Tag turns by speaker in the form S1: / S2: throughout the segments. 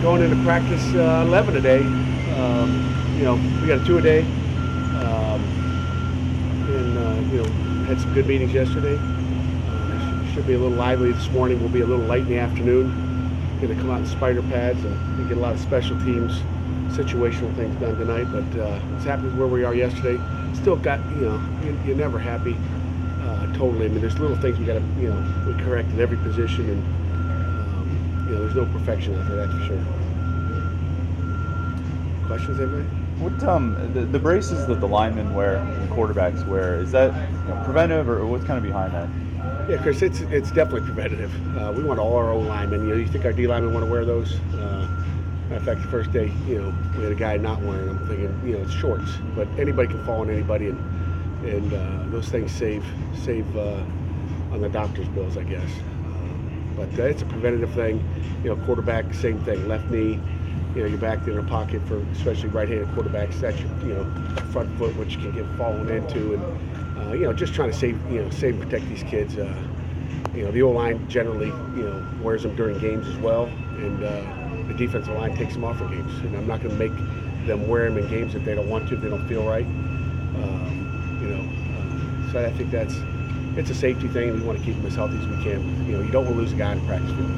S1: going into practice 11 today. We got a 2 a day, and had some good meetings yesterday. Should be a little lively this morning. We'll be a little light in the afternoon. Going to come out in spider pads and get a lot of special teams, situational things done tonight. But it's happy with where we are yesterday. Still got, you're never happy. Totally. I mean, there's little things we got to, we correct in every position, and there's no perfection out there, that's for sure. Questions, everybody?
S2: What the braces that the linemen wear and quarterbacks wear, is that preventive, or what's kind of behind that?
S1: Yeah, Chris, it's definitely preventative. We want all our own linemen. You think our D linemen want to wear those? Matter of fact, the first day, we had a guy not wearing them, thinking, it's shorts, but anybody can fall on anybody, and those things save on the doctor's bills, I guess. But it's a preventative thing. Quarterback, same thing. Left knee, you're back there in a pocket for especially right-handed quarterbacks. That's your front foot, which you can get fallen into, and just trying to save and protect these kids. The O-line generally wears them during games as well, and the defensive line takes them off in games. And I'm not going to make them wear them in games if they don't want to, if they don't feel right. So I think it's a safety thing, and we want to keep them as healthy as we can. You don't want to lose a guy in practice field.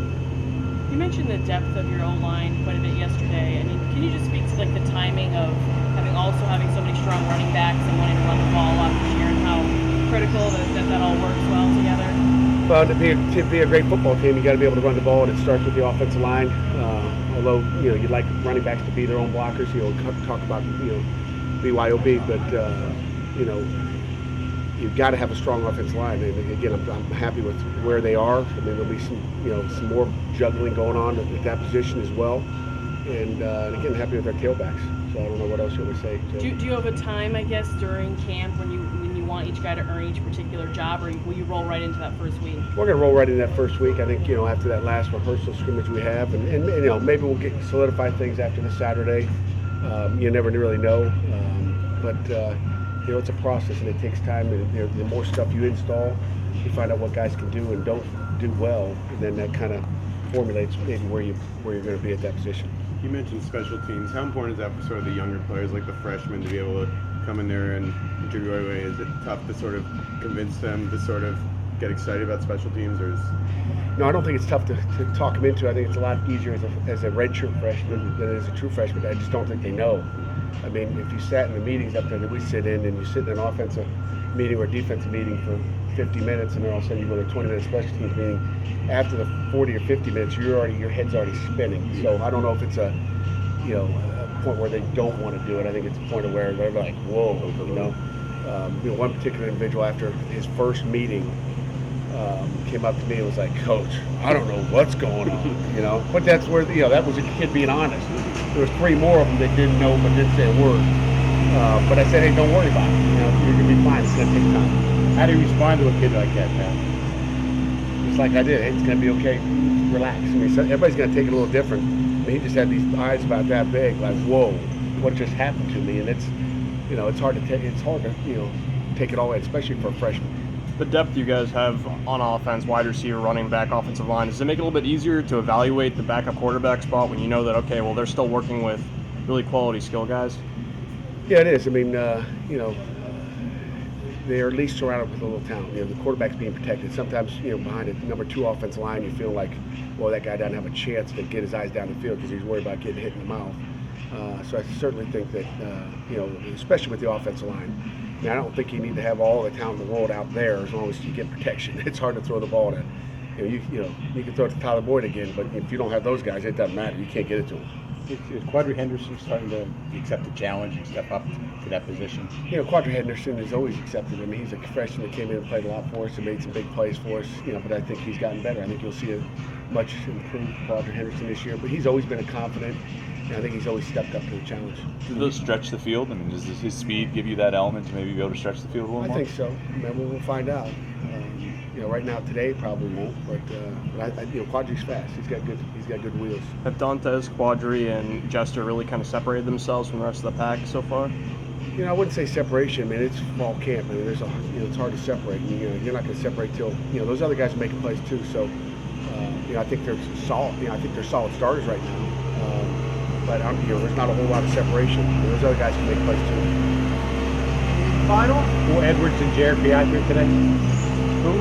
S3: You mentioned the depth of your O-line quite a bit yesterday. I mean, can you just speak to the timing of having so many strong running backs and wanting to run the ball off this year, and how critical that all works well together?
S1: Well, to be a great football team, you got to be able to run the ball, and it starts with the offensive line. Although you'd like running backs to be their own blockers, talk about BYOB, but you've got to have a strong offensive line. And again, I'm happy with where they are. I mean, there'll be some more juggling going on at that position as well. And again, happy with our tailbacks. So I don't know what else you want to say.
S3: Do you have a time, I guess, during camp when you want each guy to earn each particular job, or will you roll right into that first week?
S1: We're going to roll right into that first week. I think after that last rehearsal scrimmage we have, and maybe we'll get solidify things after this Saturday. You never really know, but. It's a process, and it takes time. And the more stuff you install, you find out what guys can do and don't do well, and then that kind of formulates maybe where you're going to be at that position.
S4: You mentioned special teams. How important is that for sort of the younger players, like the freshmen, to be able to come in there and contribute right away? Is it tough to sort of convince them to sort of get excited about special teams, or is?
S1: No, I don't think it's tough to talk them into. I think it's a lot easier as a redshirt freshman than as a true freshman. I just don't think they know. I mean, if you sat in the meetings up there that we sit in, and you sit in an offensive meeting or defensive meeting for 50 minutes, and then all of a sudden you go to a 20-minute special teams meeting, after the 40 or 50 minutes, your head's already spinning. So I don't know if it's a point where they don't want to do it. I think it's a point of where they're like, whoa, one particular individual after his first meeting came up to me and was like, "Coach, I don't know what's going on," But that's where that was a kid being honest. There was 3 more of them that didn't know but didn't say a word. But I said, "Hey, don't worry about it. You're gonna be fine. It's gonna take time."
S5: How do you respond to a kid like that, man?
S1: Just like I did. Hey, it's gonna be okay. Relax. I mean, everybody's gonna take it a little different. I mean, he just had these eyes about that big, like, "Whoa, what just happened to me?" And it's it's hard to take. It's hard to take it all in, especially for a freshman.
S6: The depth you guys have on offense, wide receiver, running back, offensive line, does it make it a little bit easier to evaluate the backup quarterback spot when you know that, okay, well, they're still working with really quality skill guys?
S1: Yeah, it is. I mean, they're at least surrounded with a little talent. The quarterback's being protected. Sometimes, behind a number 2 offensive line, you feel like, well, that guy doesn't have a chance to get his eyes down the field because he's worried about getting hit in the mouth. So I certainly think that, especially with the offensive line, I don't think you need to have all the talent in the world out there as long as you get protection. It's hard to throw the ball to, you can throw it to Tyler Boyd again, but if you don't have those guys, it doesn't matter. You can't get it to him.
S5: Is Quadri Henderson starting to accept the challenge and step up to that position?
S1: Quadri Henderson is always accepted. I mean, he's a freshman that came in and played a lot for us and made some big plays for us. But I think he's gotten better. I think you'll see a much improved Quadri Henderson this year. But he's always been a confident. I think he's always stepped up to the challenge.
S2: Do those stretch the field? I mean, does his speed give you that element to maybe be able to stretch the field a little more?
S1: I think so. Maybe we'll find out. Right now, today probably won't, but Quadri's fast. He's got good wheels.
S6: Have Dantes, Quadri, and Jester really kind of separated themselves from the rest of the pack so far?
S1: I wouldn't say separation. I mean, it's fall camp. I mean, it's hard to separate. You're not going to separate till those other guys are making plays too. So, I think they're solid. I think they're solid starters right now. But there's not a whole lot of separation. Those other guys can make plays too.
S5: Final? Will Edwards and Jared be out there today?
S1: Who?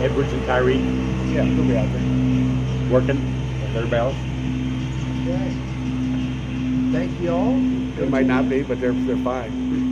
S5: Edwards and Tyreek
S1: Yeah, they'll be out there.
S5: working at their bells?
S7: Okay. Thank you all.
S1: They might not be, but they're fine.